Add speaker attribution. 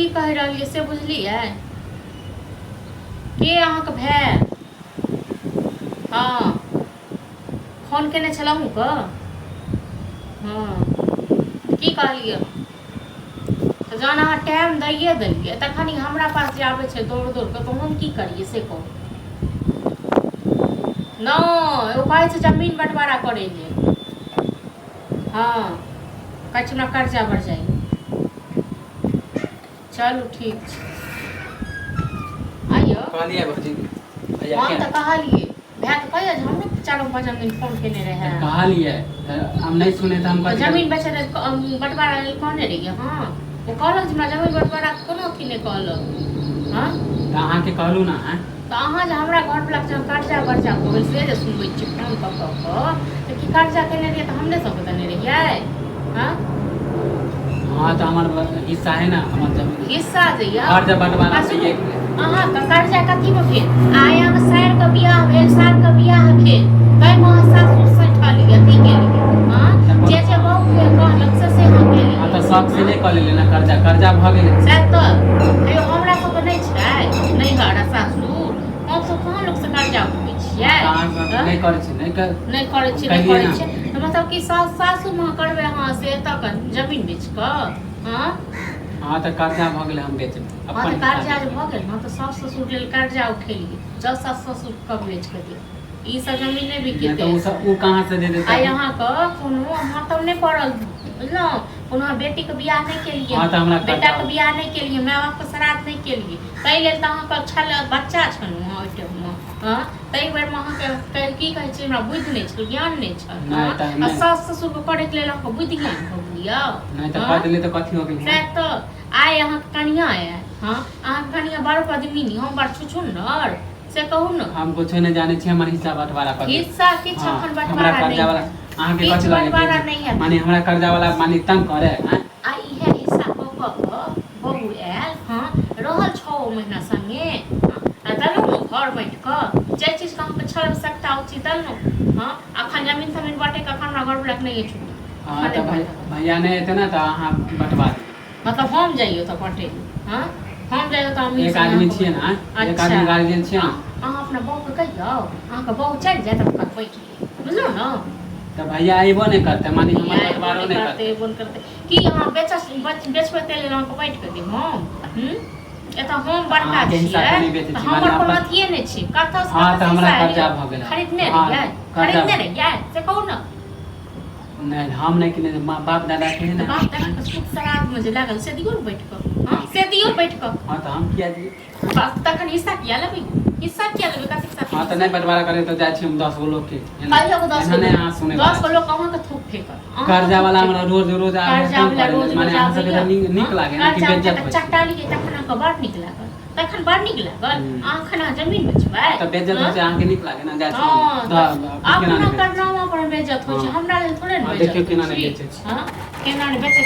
Speaker 1: की कह रही से बुझलिए के अहाँके भाई हाँ फोन केने छलहुँ क हाँ की कहलिए तो जान अहाँ टाइम दैए देलिए तखन हमरा पास जे आबै छै दौड़ दौड़ के तो हम की करिए से कहू नहि एगो कहै छै जमीन बंटवारा करे ले हाँ कहै छै हमरा कर्जा बढ़ जाइए चलू ठीक छै आइयो
Speaker 2: कहलिए भौजी भैया
Speaker 1: हम
Speaker 2: के
Speaker 1: तो कहलिए भैया तो कहिए हमरो 4-5 दिन फोन केने रहे
Speaker 2: कहलिए हम नहीं सुने तो हम
Speaker 1: जमीन बेचे बंटवारा कहने रहिए हाँ वो कहलक हमरा जमीन बंटवारा कोनो की नहीं कहलक हाँ
Speaker 2: तो अहाँ के कहलू ना हैं
Speaker 1: तो अहाँ जे हमरा घर पर जब कर्जा वर्जा हो गेल से जे सुनबै छी फोन कऽ तो कि कर्जा केने रहिए तो हमने सब देने रहिए हाँ
Speaker 2: हाँ तो हमार हिस्सा है ना हमार जमीन
Speaker 1: हिस्सा दैया
Speaker 2: घर जब बंटवारा से एक
Speaker 1: अहाँ का कर्जा कथी में भेल आया में सार के बियाह भेल साल के बियाह भेल तै में सासुर से ठलिए अथी के लिए हां जे बहु के कहलक से हम के लिए
Speaker 2: हां तो शौक से नहीं कर लेना कर्जा भ गेल
Speaker 1: से तो हे हमरा सब नहीं छै नहीं घर सासुर हम सब कहां लोग से कर्जा उठबै छियै
Speaker 2: नहीं करे छी नहीं करे छी
Speaker 1: तो मतलब कि सासुर में करबे हां से तक जमीन बेच क हां
Speaker 2: हाँ तो कर्जा भ गेल हम बेच
Speaker 1: हाँ तो कर्जा भ गेल ना तो सास ससुर लेल कर्जा उठेलिए जब सास ससुर कब बेच के दे ई सब जमीन नहीं बिके
Speaker 2: तो वो कहां से दे देते
Speaker 1: आ यहाँ का कोनो मातम नहीं पड़ल बुझलो कोनो बेटी के बियाह नहीं के लिए
Speaker 2: हाँ तो हमरा
Speaker 1: बेटा के बियाह नहीं के लिए माय बाप के श्राद्ध नहीं के लिए तै लेल त अहाँ के छल बच्चा छनु हां ओटे में हां तै बेर में अहाँ के की कहै छै हमरा बुद्धि नहीं छै ज्ञान नहीं छै आ सास ससुर के करे के लेल अहाँ के बुद्धि ज्ञान हो लिया
Speaker 2: नहीं तो कर देले तो कथि हो गेल
Speaker 1: से तो आए अहाँ कनिया आए हाँ अहाँ कनिया बड़ आदमी नहीं हम बड़ छुछुन्नर से कहू न
Speaker 2: हम कुछ नहीं जाने छी हमर हिस्सा बंटवारा कर
Speaker 1: हिस्सा किछ अखन बंटवारा नहीं
Speaker 2: कर्जा वाला अहाँ के कथि
Speaker 1: बंटवारा नहीं है
Speaker 2: माने हमरा कर्जा वाला माने तंग करे हैं
Speaker 1: आ इहे हिस्सा क बहु आयल हाँ रहल 6 महीना संगे आ दलू न घर बैठ क जे चीज के हम छल सकता उची दलू हाँ अखन जमीन जमीन बाटे के अखन हमरा घर ब्लॉक नहीं है छुट्टी
Speaker 2: हां तो भैया नहीं एते ना तो अहाँ बंटवा
Speaker 1: मतलब हम जाइयो तो पटे हाँ हम जाइयो तो हम
Speaker 2: एक आदमी छिए ना एक आदमी गार्जियन छिए
Speaker 1: अहाँ अपना बहू के कहियो अहाँ के बहू चल जाए तब तक बैठ बुझलो ना
Speaker 2: तो भैया आइबो नहीं करते माने हमर बंटवारो नहीं करते
Speaker 1: करते कि अहाँ बेचबे तेल अहाँ के बैठ के देब हम एता हम बड़का छियै हमर कोनो अथिए नहीं छै कतौ से
Speaker 2: हां तो हमरा कर्जा भ गेल
Speaker 1: खरीदने रहिए से कहू ना
Speaker 2: नहीं हम नहीं किने बाप दादा के ना
Speaker 1: बाप दादा के सुख शराब में जे लागल से दियो बैठ क हां से दियो बैठ क
Speaker 2: हां तो हम किया दी
Speaker 1: बस तखन हिस्सा किया लेबै हिस्सा किया लेबै कथि हिस्सा
Speaker 2: हां तो नहीं बंटवारा करे तो जाय छी हम 10 गो लोग के
Speaker 1: कहियो को 10 गो
Speaker 2: नहीं हां सुने
Speaker 1: 10 गो लोग कहां के थूक फेंकर
Speaker 2: कर्जा वाला हमरा रोज रोज
Speaker 1: कर्जा वाला रोज
Speaker 2: माने हम सब निक लागे ना कि बेइज्जत हो
Speaker 1: चट्टाली के तखन का बड़ निक लागल तखन बड़ निक लागल आखना जमीन बेचबै
Speaker 2: तो बेइज्जत हो जाए आके निक लागे ना जाय छी
Speaker 1: अपना करनामा पर बेइज्जत हो छै हमरा लेल थोड़े ने
Speaker 2: देखियो केना नहीं बेचे छी
Speaker 1: हां केना नहीं बेचे